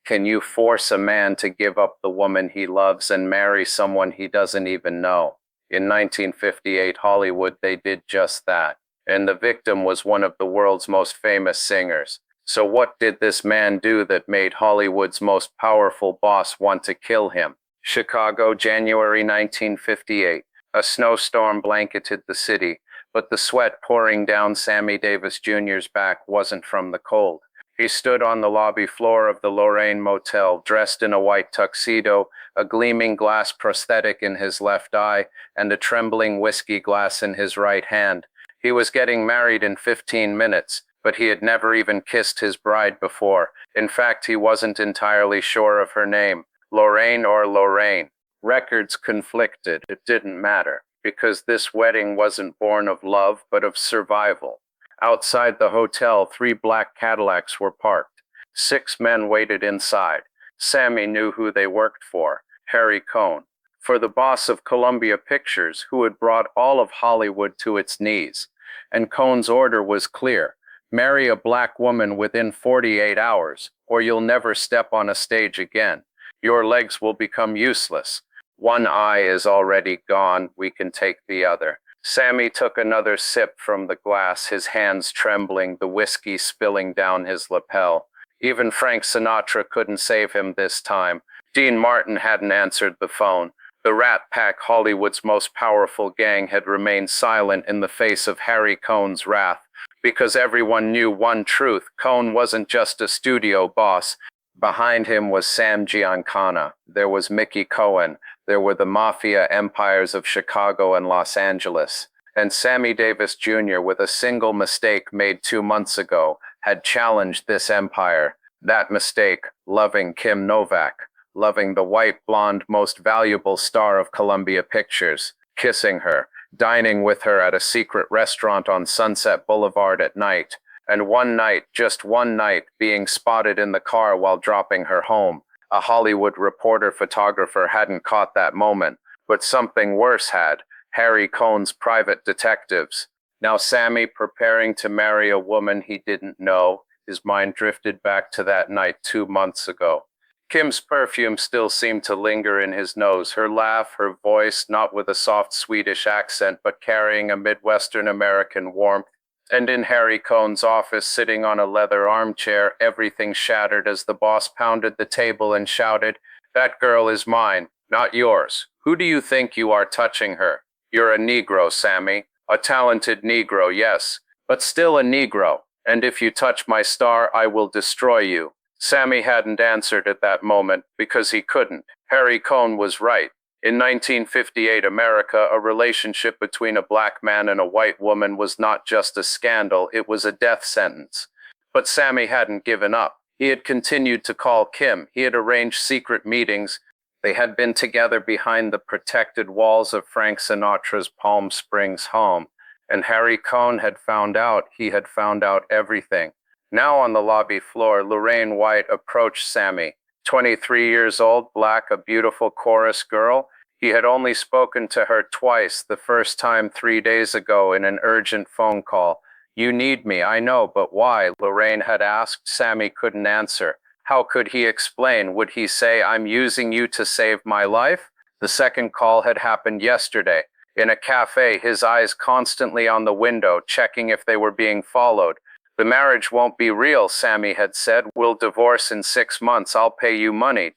Can you force a man to give up the woman he loves and marry someone he doesn't even know? In 1958 Hollywood, they did just that. And the victim was one of the world's most famous singers. So what did this man do that made Hollywood's most powerful boss want to kill him? Chicago, January 1958. A snowstorm blanketed the city, but the sweat pouring down Sammy Davis Jr.'s back wasn't from the cold. He stood on the lobby floor of the Lorain Motel, dressed in a white tuxedo, a gleaming glass prosthetic in his left eye, and a trembling whiskey glass in his right hand. He was getting married in 15 minutes, but he had never even kissed his bride before. In fact, he wasn't entirely sure of her name, Lorain or Lorain. Records conflicted. It didn't matter, because this wedding wasn't born of love, but of survival. Outside the hotel, 3 black Cadillacs were parked. 6 men waited inside. Sammy knew who they worked for, Harry Cohn, for the boss of Columbia Pictures, who had brought all of Hollywood to its knees. And Cohn's order was clear: marry a black woman within 48 hours, or you'll never step on a stage again. Your legs will become useless. One eye is already gone, we can take the other. Sammy took another sip from the glass, his hands trembling, the whiskey spilling down his lapel. Even Frank Sinatra couldn't save him this time. Dean Martin hadn't answered the phone. The Rat Pack, Hollywood's most powerful gang, had remained silent in the face of Harry Cohn's wrath, because everyone knew one truth: Cohn wasn't just a studio boss. Behind him was Sam Giancana. There was Mickey Cohen. There were the mafia empires of Chicago and Los Angeles. And Sammy Davis Jr., with a single mistake made 2 months ago, had challenged this empire. That mistake: loving Kim Novak, loving the white, blonde, most valuable star of Columbia Pictures, kissing her, dining with her at a secret restaurant on Sunset Boulevard at night, and one night, just one night, being spotted in the car while dropping her home. A Hollywood reporter-photographer hadn't caught that moment, but something worse had: Harry Cohn's private detectives. Now Sammy preparing to marry a woman he didn't know. His mind drifted back to that night 2 months ago. Kim's perfume still seemed to linger in his nose, her laugh, her voice, not with a soft Swedish accent, but carrying a Midwestern American warmth. And in Harry Cohn's office, sitting on a leather armchair, everything shattered as the boss pounded the table and shouted, "That girl is mine, not yours. Who do you think you are touching her? You're a Negro, Sammy. A talented Negro, yes, but still a Negro. And if you touch my star, I will destroy you." Sammy hadn't answered at that moment, because he couldn't. Harry Cohn was right. In 1958 America, a relationship between a black man and a white woman was not just a scandal, it was a death sentence. But Sammy hadn't given up. He had continued to call Kim. He had arranged secret meetings. They had been together behind the protected walls of Frank Sinatra's Palm Springs home. And Harry Cohn had found out. He had found out everything. Now on the lobby floor, Lorain White approached Sammy. 23 years old, black, a beautiful chorus girl. He had only spoken to her twice, the first time 3 days ago in an urgent phone call. "You need me, I know, but why?" Lorain had asked. Sammy couldn't answer. How could he explain? Would he say, "I'm using you to save my life"? The second call had happened yesterday. In a cafe, his eyes constantly on the window, checking if they were being followed. "The marriage won't be real," Sammy had said. "We'll divorce in 6 months. I'll pay you money.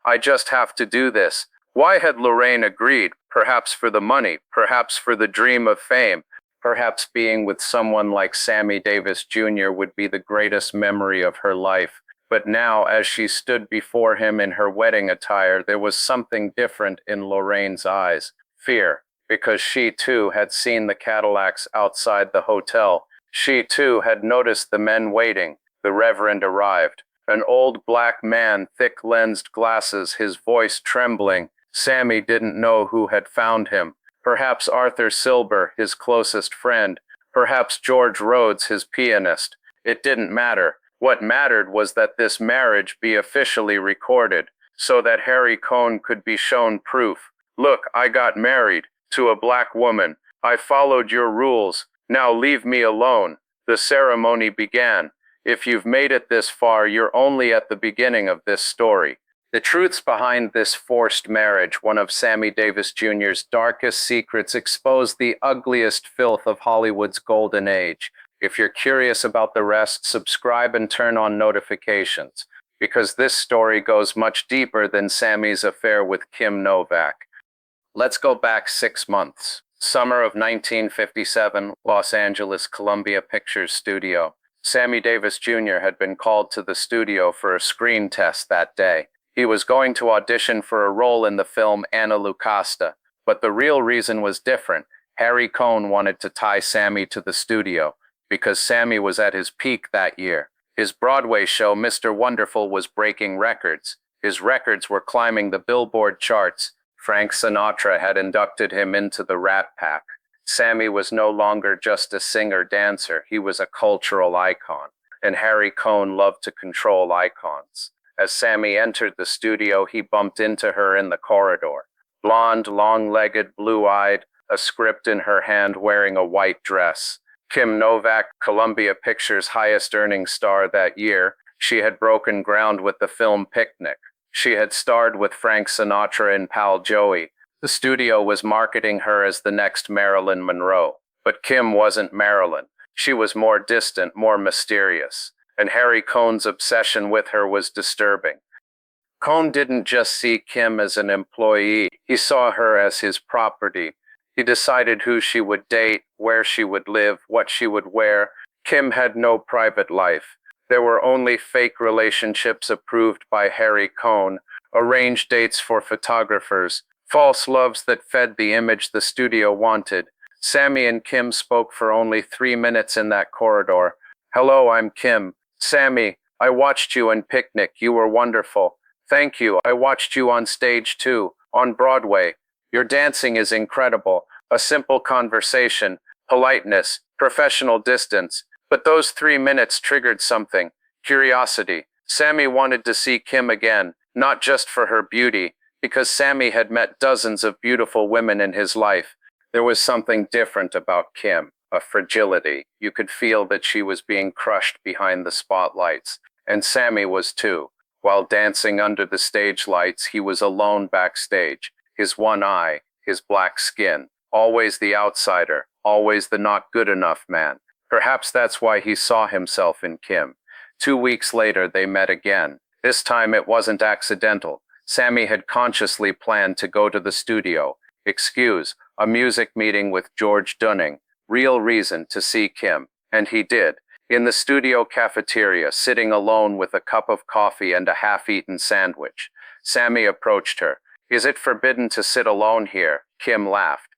I just have to do this." Why had Lorain agreed? Perhaps for the money, perhaps for the dream of fame. Perhaps being with someone like Sammy Davis Jr. would be the greatest memory of her life. But now, as she stood before him in her wedding attire, there was something different in Lorain's eyes. Fear, because she too had seen the Cadillacs outside the hotel. She too had noticed the men waiting. The Reverend arrived. An old black man, thick-lensed glasses, his voice trembling. Sammy didn't know who had found him. Perhaps Arthur Silber, his closest friend. Perhaps George Rhodes, his pianist. It didn't matter. What mattered was that this marriage be officially recorded, so that Harry Cohn could be shown proof. "Look, I got married to a black woman. I followed your rules. Now leave me alone." The ceremony began. If you've made it this far, you're only at the beginning of this story. The truths behind this forced marriage, one of Sammy Davis Jr.'s darkest secrets, expose the ugliest filth of Hollywood's golden age. If you're curious about the rest, subscribe and turn on notifications, because this story goes much deeper than Sammy's affair with Kim Novak. Let's go back 6 months. Summer of 1957, Los Angeles Columbia Pictures Studio. Sammy Davis Jr. had been called to the studio for a screen test that day. He was going to audition for a role in the film Anna Lucasta, but the real reason was different. Harry Cohn wanted to tie Sammy to the studio, because Sammy was at his peak that year. His Broadway show, Mr. Wonderful, was breaking records. His records were climbing the Billboard charts. Frank Sinatra had inducted him into the Rat Pack. Sammy was no longer just a singer-dancer. He was a cultural icon, and Harry Cohn loved to control icons. As Sammy entered the studio, he bumped into her in the corridor. Blonde, long-legged, blue-eyed, a script in her hand, wearing a white dress. Kim Novak, Columbia Pictures' highest-earning star that year, she had broken ground with the film Picnic. She had starred with Frank Sinatra and Pal Joey. The studio was marketing her as the next Marilyn Monroe. But Kim wasn't Marilyn. She was more distant, more mysterious. And Harry Cohn's obsession with her was disturbing. Cohn didn't just see Kim as an employee. He saw her as his property. He decided who she would date, where she would live, what she would wear. Kim had no private life. There were only fake relationships approved by Harry Cohn, arranged dates for photographers, false loves that fed the image the studio wanted. Sammy and Kim spoke for only 3 minutes in that corridor. "Hello, I'm Kim." "Sammy, I watched you in Picnic. You were wonderful." "Thank you. I watched you on stage too, on Broadway. Your dancing is incredible." A simple conversation, politeness, professional distance. But those 3 minutes triggered something. Curiosity. Sammy wanted to see Kim again, not just for her beauty, because Sammy had met dozens of beautiful women in his life. There was something different about Kim, a fragility. You could feel that she was being crushed behind the spotlights. And Sammy was too. While dancing under the stage lights, he was alone backstage. His one eye, his black skin. Always the outsider, always the not good enough man. Perhaps that's why he saw himself in Kim. 2 weeks later, they met again. This time it wasn't accidental. Sammy had consciously planned to go to the studio. Excuse, a music meeting with George Dunning. Real reason to see Kim. And he did. In the studio cafeteria, sitting alone with a cup of coffee and a half-eaten sandwich. Sammy approached her. "Is it forbidden to sit alone here?" Kim laughed.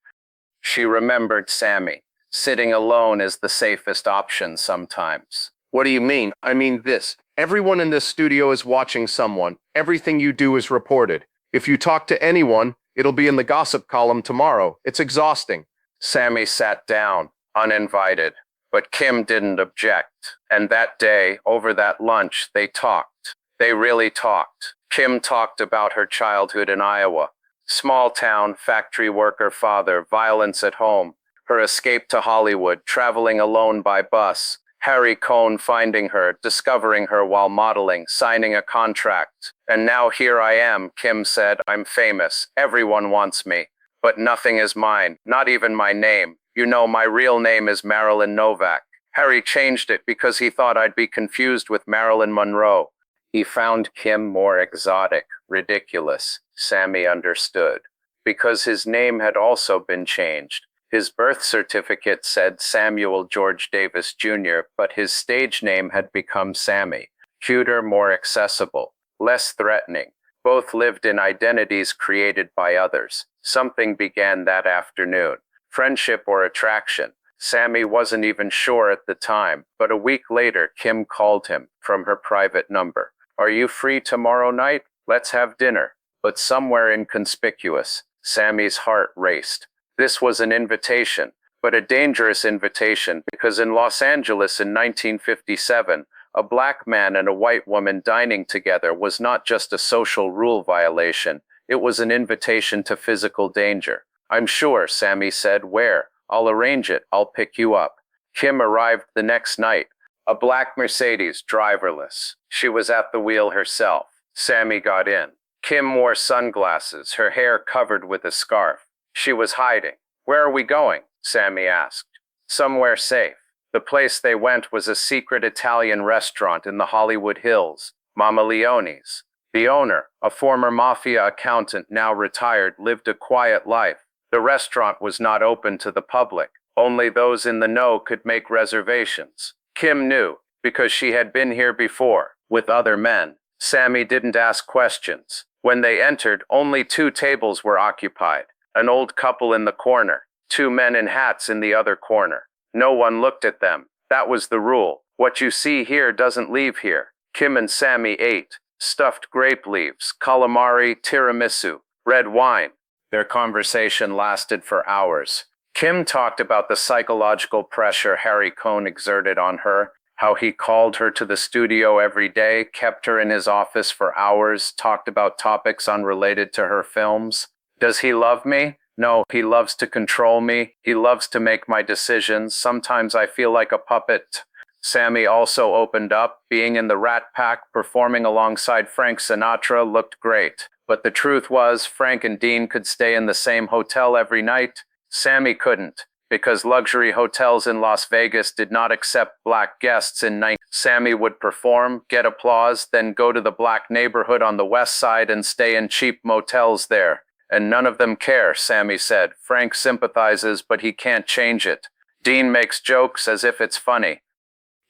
She remembered Sammy. Sitting alone is the safest option sometimes. "What do you mean?" "I mean this. Everyone in this studio is watching someone. Everything you do is reported. If you talk to anyone, it'll be in the gossip column tomorrow. It's exhausting." Sammy sat down, uninvited. But Kim didn't object. And that day, over that lunch, they talked. They really talked. Kim talked about her childhood in Iowa. Small town, factory worker father, violence at home. Her escape to Hollywood, traveling alone by bus. Harry Cohn finding her, discovering her while modeling, signing a contract. "And now here I am," Kim said. "I'm famous. Everyone wants me. But nothing is mine, not even my name. You know, my real name is Marilyn Novak. Harry changed it because he thought I'd be confused with Marilyn Monroe." He found Kim more exotic, ridiculous. Sammy understood. Because his name had also been changed. His birth certificate said Samuel George Davis Jr., but his stage name had become Sammy. Cuter, more accessible, less threatening. Both lived in identities created by others. Something began that afternoon. Friendship or attraction. Sammy wasn't even sure at the time, but a week later, Kim called him from her private number. "Are you free tomorrow night? Let's have dinner." But somewhere inconspicuous, Sammy's heart raced. This was an invitation, but a dangerous invitation, because in Los Angeles in 1957, a black man and a white woman dining together was not just a social rule violation, it was an invitation to physical danger. "I'm sure," Sammy said. "Where?" "I'll arrange it. I'll pick you up." Kim arrived the next night. A black Mercedes, driverless. She was at the wheel herself. Sammy got in. Kim wore sunglasses, her hair covered with a scarf. She was hiding. Where are we going? Sammy asked. Somewhere safe. The place they went was a secret Italian restaurant in the Hollywood Hills, Mama Leone's. The owner, a former mafia accountant now retired, lived a quiet life. The restaurant was not open to the public. Only those in the know could make reservations. Kim knew, because she had been here before, with other men. Sammy didn't ask questions. When they entered, only 2 tables were occupied. An old couple in the corner, 2 men in hats in the other corner. No one looked at them. That was the rule. What you see here doesn't leave here. Kim and Sammy ate. Stuffed grape leaves, calamari, tiramisu, red wine. Their conversation lasted for hours. Kim talked about the psychological pressure Harry Cohn exerted on her, how he called her to the studio every day, kept her in his office for hours, talked about topics unrelated to her films. Does he love me? No, he loves to control me. He loves to make my decisions. Sometimes I feel like a puppet. Sammy also opened up. Being in the Rat Pack, performing alongside Frank Sinatra looked great. But the truth was, Frank and Dean could stay in the same hotel every night. Sammy couldn't, because luxury hotels in Las Vegas did not accept black guests in night. Sammy would perform, get applause, then go to the black neighborhood on the west side and stay in cheap motels there. And none of them care, Sammy said. Frank sympathizes, but he can't change it. Dean makes jokes as if it's funny.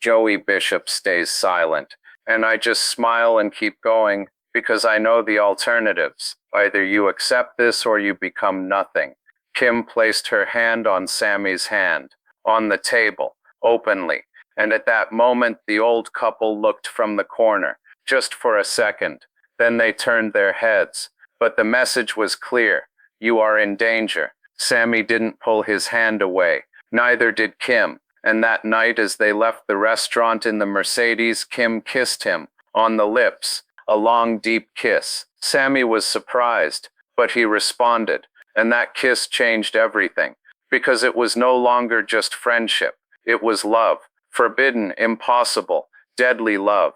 Joey Bishop stays silent, and I just smile and keep going, because I know the alternatives. Either you accept this or you become nothing. Kim placed her hand on Sammy's hand, on the table, openly, and at that moment the old couple looked from the corner, just for a second. Then they turned their heads. But the message was clear. You are in danger. Sammy didn't pull his hand away. Neither did Kim. And that night, as they left the restaurant in the Mercedes, Kim kissed him on the lips, a long, deep kiss. Sammy was surprised, but he responded, and that kiss changed everything, because it was no longer just friendship. It was love, forbidden, impossible, deadly love.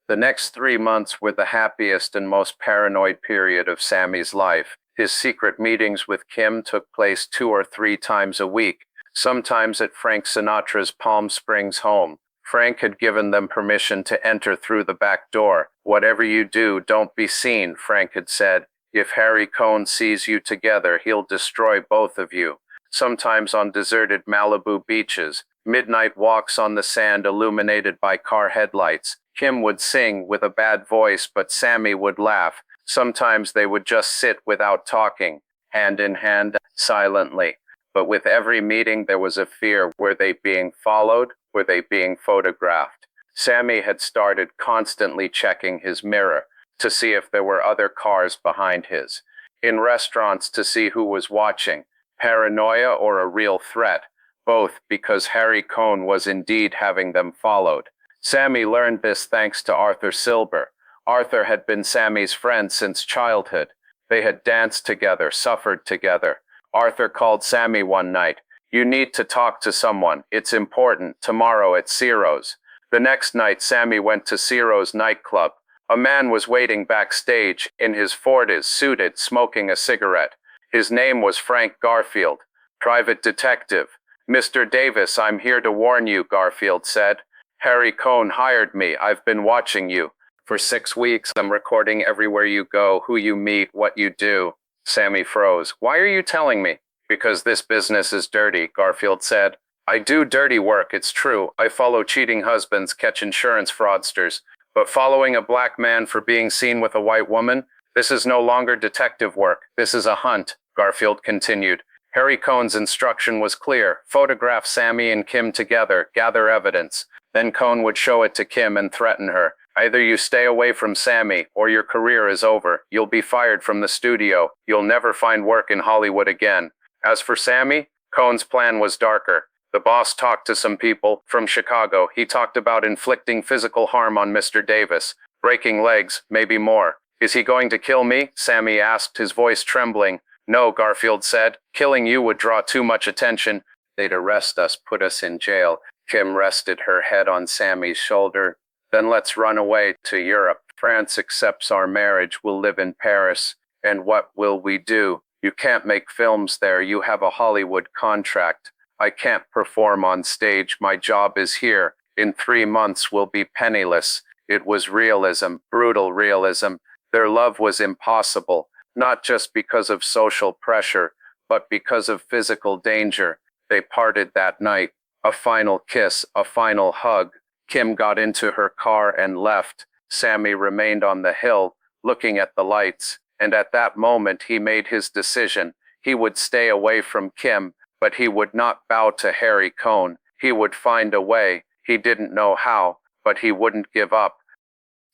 The next 3 months were the happiest and most paranoid period of Sammy's life. His secret meetings with Kim took place 2 or 3 times a week, sometimes at Frank Sinatra's Palm Springs home. Frank had given them permission to enter through the back door. Whatever you do, don't be seen, Frank had said. If Harry Cohn sees you together, he'll destroy both of you. Sometimes on deserted Malibu beaches, midnight walks on the sand illuminated by car headlights. Kim would sing with a bad voice, but Sammy would laugh. Sometimes they would just sit without talking, hand in hand, silently. But with every meeting there was a fear. Were they being followed? Were they being photographed? Sammy had started constantly checking his mirror to see if there were other cars behind his. In restaurants to see who was watching. Paranoia or a real threat? Both, because Harry Cohn was indeed having them followed. Sammy learned this thanks to Arthur Silber. Arthur had been Sammy's friend since childhood. They had danced together, suffered together. Arthur called Sammy one night. You need to talk to someone. It's important. Tomorrow at Ciro's. The next night, Sammy went to Ciro's nightclub. A man was waiting backstage, in his 40s, suited, smoking a cigarette. His name was Frank Garfield. Private detective. Mr. Davis, I'm here to warn you, Garfield said. Harry Cohn hired me. I've been watching you. For 6 weeks, I'm recording everywhere you go, who you meet, what you do. Sammy froze. Why are you telling me? Because this business is dirty, Garfield said. I do dirty work, it's true. I follow cheating husbands, catch insurance fraudsters. But following a black man for being seen with a white woman? This is no longer detective work. This is a hunt, Garfield continued. Harry Cohn's instruction was clear. Photograph Sammy and Kim together, gather evidence. Then Cohn would show it to Kim and threaten her. Either you stay away from Sammy, or your career is over. You'll be fired from the studio. You'll never find work in Hollywood again. As for Sammy, Cohn's plan was darker. The boss talked to some people from Chicago. He talked about inflicting physical harm on Mr. Davis, breaking legs, maybe more. Is he going to kill me? Sammy asked, his voice trembling. No, Garfield said. Killing you would draw too much attention. They'd arrest us, put us in jail. Kim rested her head on Sammy's shoulder. Then let's run away to Europe. France accepts our marriage. We'll live in Paris. And what will we do? You can't make films there. You have a Hollywood contract. I can't perform on stage. My job is here. In 3 months we'll be penniless. It was realism, brutal realism. Their love was impossible, not just because of social pressure, but because of physical danger. They parted that night. A final kiss, a final hug. Kim got into her car and left. Sammy remained on the hill, looking at the lights, and at that moment he made his decision. He would stay away from Kim, but he would not bow to Harry Cohn. He would find a way. He didn't know how, but he wouldn't give up.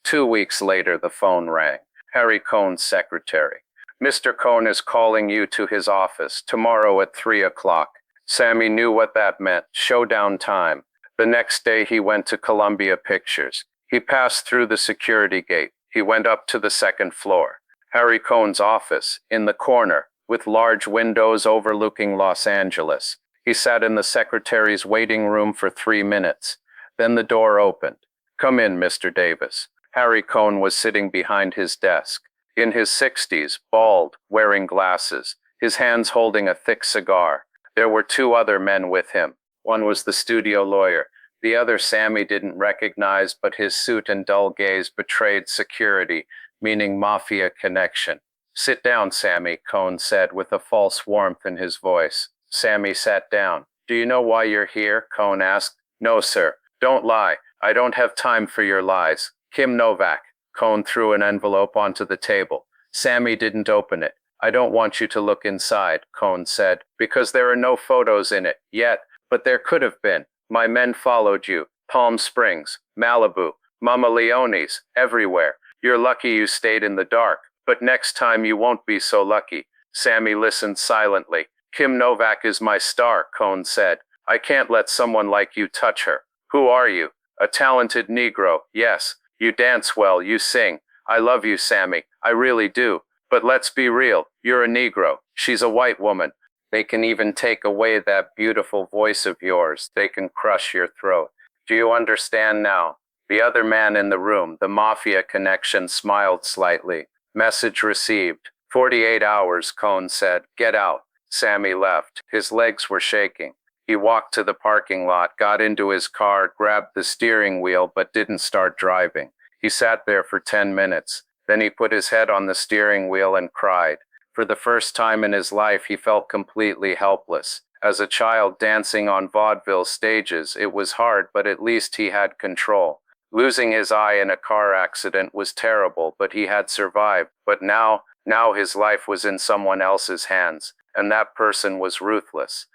2 weeks later, the phone rang. Harry Cohn's secretary. Mr. Cohn is calling you to his office tomorrow at 3 o'clock. Sammy knew what that meant. Showdown time. The next day he went to Columbia Pictures. He passed through the security gate. He went up to the second floor. Harry Cohn's office, in the corner, with large windows overlooking Los Angeles. He sat in the secretary's waiting room for 3 minutes. Then the door opened. Come in, Mr. Davis. Harry Cohn was sitting behind his desk. In his 60s, bald, wearing glasses, his hands holding a thick cigar. There were 2 other men with him. One was the studio lawyer. The other Sammy didn't recognize, but his suit and dull gaze betrayed security, meaning mafia connection. Sit down, Sammy, Cohn said with a false warmth in his voice. Sammy sat down. Do you know why you're here? Cohn asked. No, sir. Don't lie. I don't have time for your lies. Kim Novak. Cohn threw an envelope onto the table. Sammy didn't open it. I don't want you to look inside, Cohn said, because there are no photos in it yet, but there could have been. My men followed you. Palm Springs, Malibu, Mama Leone's, everywhere. You're lucky you stayed in the dark, but next time you won't be so lucky. Sammy listened silently. Kim Novak is my star, Cohn said. I can't let someone like you touch her. Who are you? A talented Negro, yes. You dance well, you sing. I love you, Sammy. I really do. But let's be real. You're a Negro. She's a white woman. They can even take away that beautiful voice of yours. They can crush your throat. Do you understand now? The other man in the room, the mafia connection, smiled slightly. Message received. 48 hours, Cohn said. Get out. Sammy left. His legs were shaking. He walked to the parking lot, got into his car, grabbed the steering wheel, but didn't start driving. He sat there for 10 minutes. Then he put his head on the steering wheel and cried. For the first time in his life, he felt completely helpless. As a child dancing on vaudeville stages, it was hard, but at least he had control. Losing his eye in a car accident was terrible, but he had survived. But now his life was in someone else's hands, and that person was ruthless.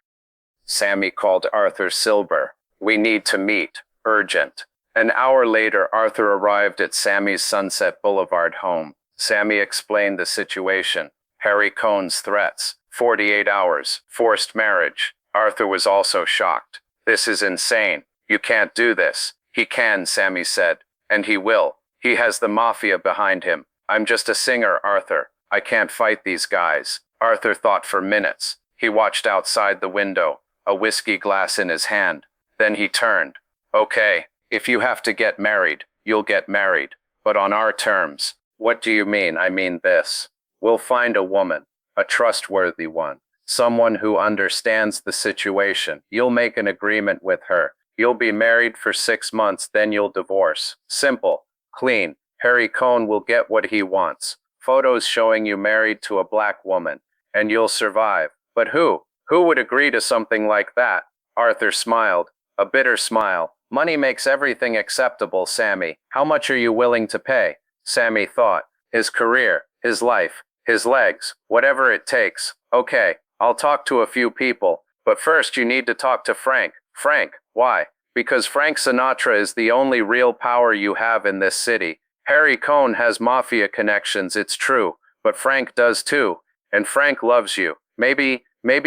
Sammy called Arthur Silber. We need to meet. Urgent. An hour later, Arthur arrived at Sammy's Sunset Boulevard home. Sammy explained the situation. Harry Cohn's threats. 48 hours. Forced marriage. Arthur was also shocked. This is insane. You can't do this. He can, Sammy said. And he will. He has the mafia behind him. I'm just a singer, Arthur. I can't fight these guys. Arthur thought for minutes. He watched outside the window, a whiskey glass in his hand. Then he turned. Okay, if you have to get married, you'll get married. But on our terms. What do you mean? I mean this. We'll find a woman, a trustworthy one, someone who understands the situation. You'll make an agreement with her. You'll be married for 6 months, then you'll divorce. Simple, clean. Harry Cohn will get what he wants. Photos showing you married to a black woman, and you'll survive. But who? Who would agree to something like that? Arthur smiled, a bitter smile. Money makes everything acceptable, Sammy. How much are you willing to pay? Sammy thought. His career, his life, his legs, whatever it takes. Okay, I'll talk to a few people, but first you need to talk to Frank. Frank, why? Because Frank Sinatra is the only real power you have in this city. Harry Cohn has mafia connections, it's true, but Frank does too, and Frank loves you. Maybe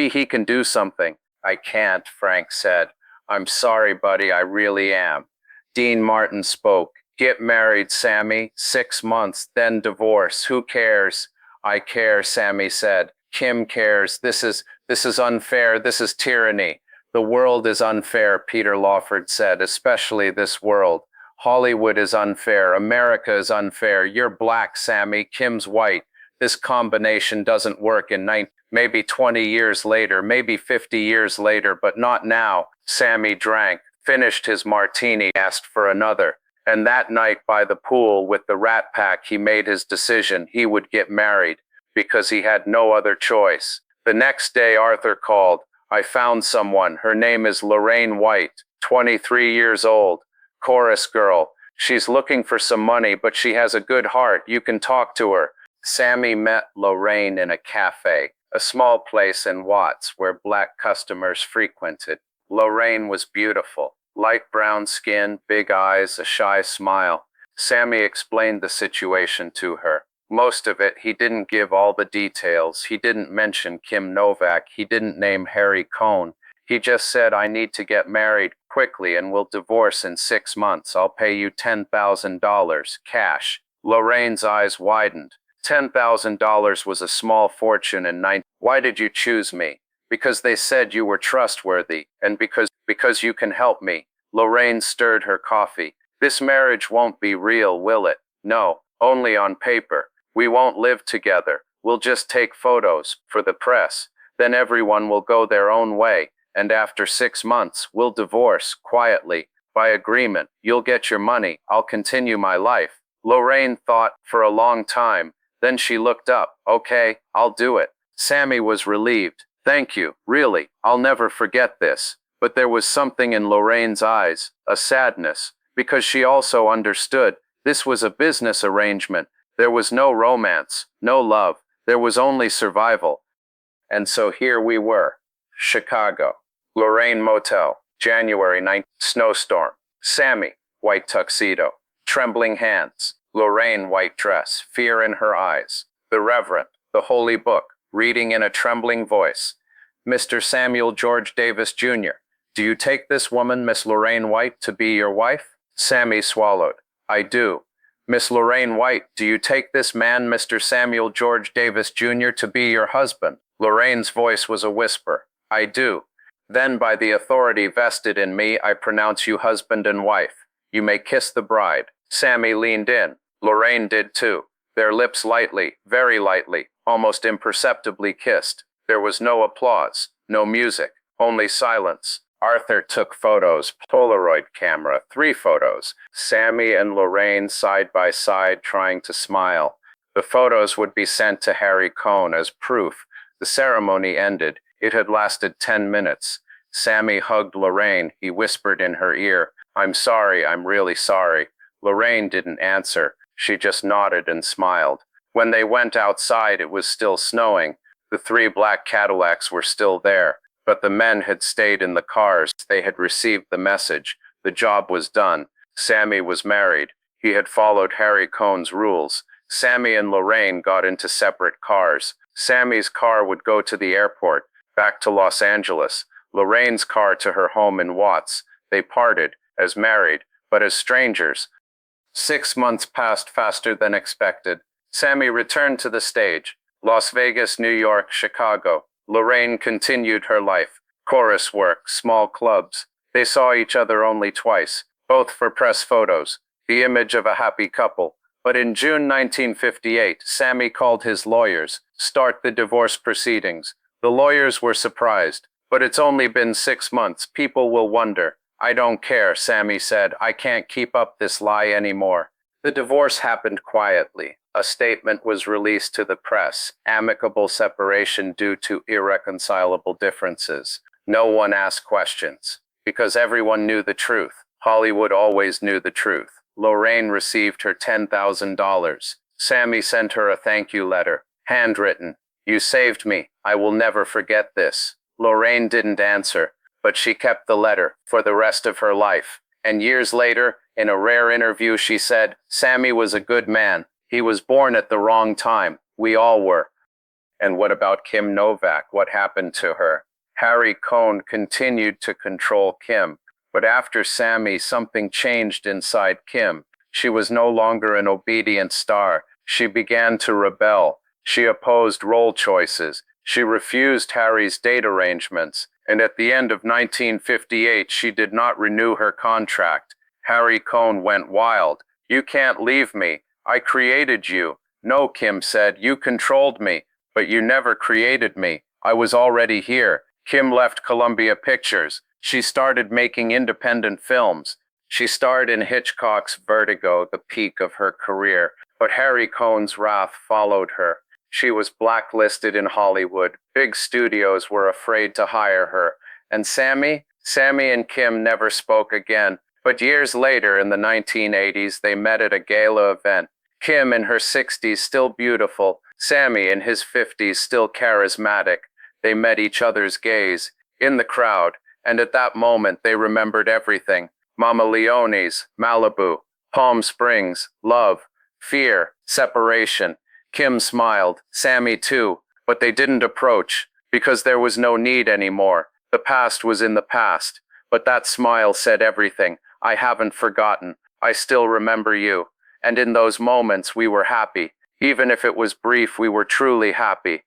he can do something. I can't, Frank said. I'm sorry, buddy, I really am. Dean Martin spoke. Get married, Sammy. 6 months, then divorce. Who cares? I care, Sammy said. Kim cares. This is unfair. This is tyranny. The world is unfair, Peter Lawford said, especially this world. Hollywood is unfair. America is unfair. You're black, Sammy. Kim's white. This combination doesn't work in maybe 20 years later, maybe 50 years later, but not now. Sammy drank, finished his martini, asked for another. And that night by the pool with the Rat Pack, he made his decision. He would get married because he had no other choice. The next day, Arthur called. I found someone. Her name is Lorain White, 23 years old. Chorus girl. She's looking for some money, but she has a good heart. You can talk to her. Sammy met Lorain in a cafe, a small place in Watts where black customers frequented. Lorain was beautiful. Light brown skin, big eyes, a shy smile. Sammy explained the situation to her. Most of it, he didn't give all the details. He didn't mention Kim Novak. He didn't name Harry Cohn. He just said, I need to get married quickly and we'll divorce in 6 months. I'll pay you $10,000, cash. Lorain's eyes widened. $10,000 was a small fortune in 19. Why did you choose me? Because they said you were trustworthy, and because you can help me. Lorain stirred her coffee. This marriage won't be real, will it? No, only on paper. We won't live together. We'll just take photos for the press. Then everyone will go their own way, and after 6 months, we'll divorce quietly. By agreement, you'll get your money. I'll continue my life. Lorain thought for a long time. Then she looked up. Okay, I'll do it. Sammy was relieved. Thank you, really. I'll never forget this. But there was something in Lorain's eyes, a sadness, because she also understood this was a business arrangement. There was no romance, no love. There was only survival. And so here we were. Chicago. Lorain Motel. January 9th. Snowstorm. Sammy. White tuxedo. Trembling hands. Lorain, white dress, fear in her eyes. The Reverend, the Holy Book, reading in a trembling voice. Mr. Samuel George Davis Jr., do you take this woman, Miss Lorain White, to be your wife? Sammy swallowed. I do. Miss Lorain White, do you take this man, Mr. Samuel George Davis Jr., to be your husband? Lorain's voice was a whisper. I do. Then by the authority vested in me, I pronounce you husband and wife. You may kiss the bride. Sammy leaned in. Lorain did too. Their lips lightly, very lightly, almost imperceptibly kissed. There was no applause, no music, only silence. Arthur took photos, Polaroid camera, 3 photos. Sammy and Lorain side by side trying to smile. The photos would be sent to Harry Cohn as proof. The ceremony ended. It had lasted 10 minutes. Sammy hugged Lorain. He whispered in her ear, I'm sorry, I'm really sorry. Lorain didn't answer. She just nodded and smiled. When they went outside, it was still snowing. The 3 black Cadillacs were still there, but the men had stayed in the cars. They had received the message. The job was done. Sammy was married. He had followed Harry Cohn's rules. Sammy and Lorain got into separate cars. Sammy's car would go to the airport, back to Los Angeles. Lorain's car to her home in Watts. They parted, as married, but as strangers. 6 months passed faster than expected. Sammy returned to the stage. Las Vegas, New York, Chicago. Lorain continued her life. Chorus work, small clubs. They saw each other only twice, both for press photos, the image of a happy couple. But in June 1958, Sammy called his lawyers, start the divorce proceedings. The lawyers were surprised. But it's only been 6 months. People will wonder. I don't care, Sammy said. I can't keep up this lie anymore. The divorce happened quietly. A statement was released to the press. Amicable separation due to irreconcilable differences. No one asked questions, because everyone knew the truth. Hollywood always knew the truth. Lorain received her $10,000. Sammy sent her a thank you letter, handwritten. You saved me. I will never forget this. Lorain didn't answer, but she kept the letter for the rest of her life. And years later, in a rare interview, she said, Sammy was a good man. He was born at the wrong time. We all were. And what about Kim Novak? What happened to her? Harry Cohn continued to control Kim. But after Sammy, something changed inside Kim. She was no longer an obedient star. She began to rebel. She opposed role choices. She refused Harry's date arrangements, And at the end of 1958, she did not renew her contract. Harry Cohn went wild. "You can't leave me. I created you." "No," Kim said, "you controlled me, but you never created me. I was already here." Kim left Columbia Pictures. She started making independent films. She starred in Hitchcock's Vertigo, the peak of her career, but Harry Cohn's wrath followed her. She was blacklisted in Hollywood. Big studios were afraid to hire her. And Sammy and Kim never spoke again. But years later, in the 1980s, they met at a gala event. Kim in her 60s, still beautiful. Sammy in his 50s, still charismatic. They met each other's gaze in the crowd, and at that moment they remembered everything. Mama Leone's, Malibu, Palm Springs, love, fear, separation. Kim smiled, Sammy too, but they didn't approach, because there was no need anymore. The past was in the past, but that smile said everything. "I haven't forgotten. I still remember you." And in those moments we were happy. Even if it was brief, we were truly happy.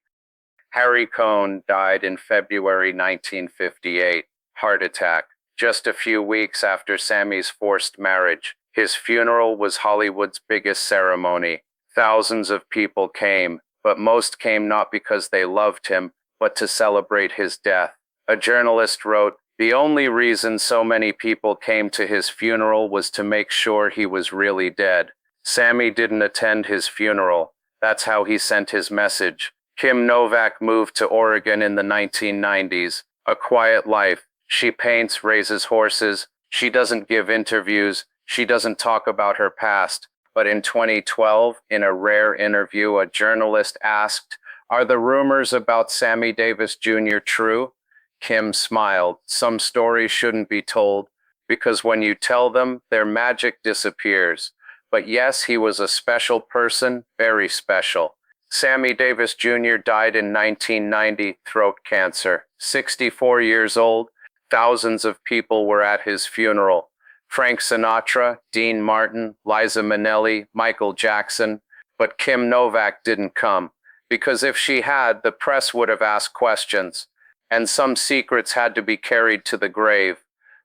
Harry Cohn died in February 1958, heart attack, just a few weeks after Sammy's forced marriage. His funeral was Hollywood's biggest ceremony. Thousands of people came, but most came not because they loved him, but to celebrate his death. A journalist wrote, "The only reason so many people came to his funeral was to make sure he was really dead." Sammy didn't attend his funeral. That's how he sent his message. Kim Novak moved to Oregon in the 1990s. A quiet life. She paints, raises horses. She doesn't give interviews. She doesn't talk about her past. But in 2012, in a rare interview, a journalist asked, "Are the rumors about Sammy Davis Jr. true?" Kim smiled. "Some stories shouldn't be told, because when you tell them, their magic disappears. But yes, he was a special person, very special." Sammy Davis Jr. died in 1990, throat cancer. 64 years old, thousands of people were at his funeral. Frank Sinatra, Dean Martin, Liza Minnelli, Michael Jackson. But Kim Novak didn't come, because if she had, the press would have asked questions, and some secrets had to be carried to the grave.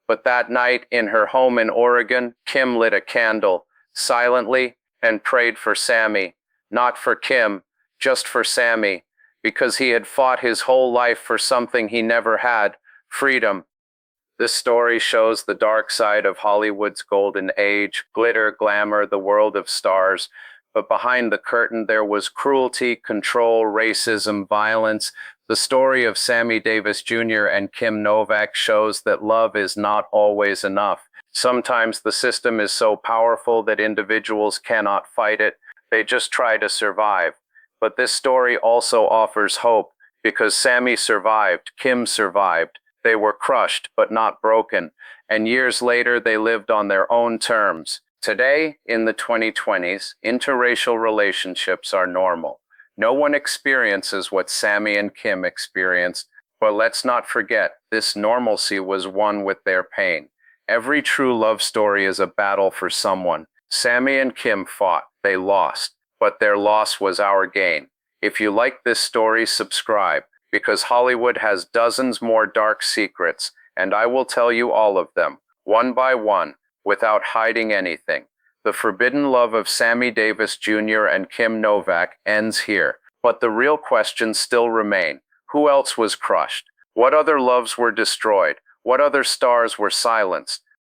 But that night, in her home in Oregon, Kim lit a candle, silently, and prayed for Sammy. Not for Kim, just for Sammy, because he had fought his whole life for something he never had, freedom. This story shows the dark side of Hollywood's golden age, glitter, glamour, the world of stars. But behind the curtain there was cruelty, control, racism, violence. The story of Sammy Davis Jr. and Kim Novak shows that love is not always enough. Sometimes the system is so powerful that individuals cannot fight it. They just try to survive. But this story also offers hope, because Sammy survived, Kim survived. They were crushed, but not broken, and years later they lived on their own terms. Today, in the 2020s, interracial relationships are normal. No one experiences what Sammy and Kim experienced, but let's not forget, this normalcy was won with their pain. Every true love story is a battle for someone. Sammy and Kim fought, they lost, but their loss was our gain. If you like this story, subscribe, because Hollywood has dozens more dark secrets, and I will tell you all of them, one by one, without hiding anything. The forbidden love of Sammy Davis Jr. and Kim Novak ends here, but the real questions still remain. Who else was crushed? What other loves were destroyed? What other stars were silenced?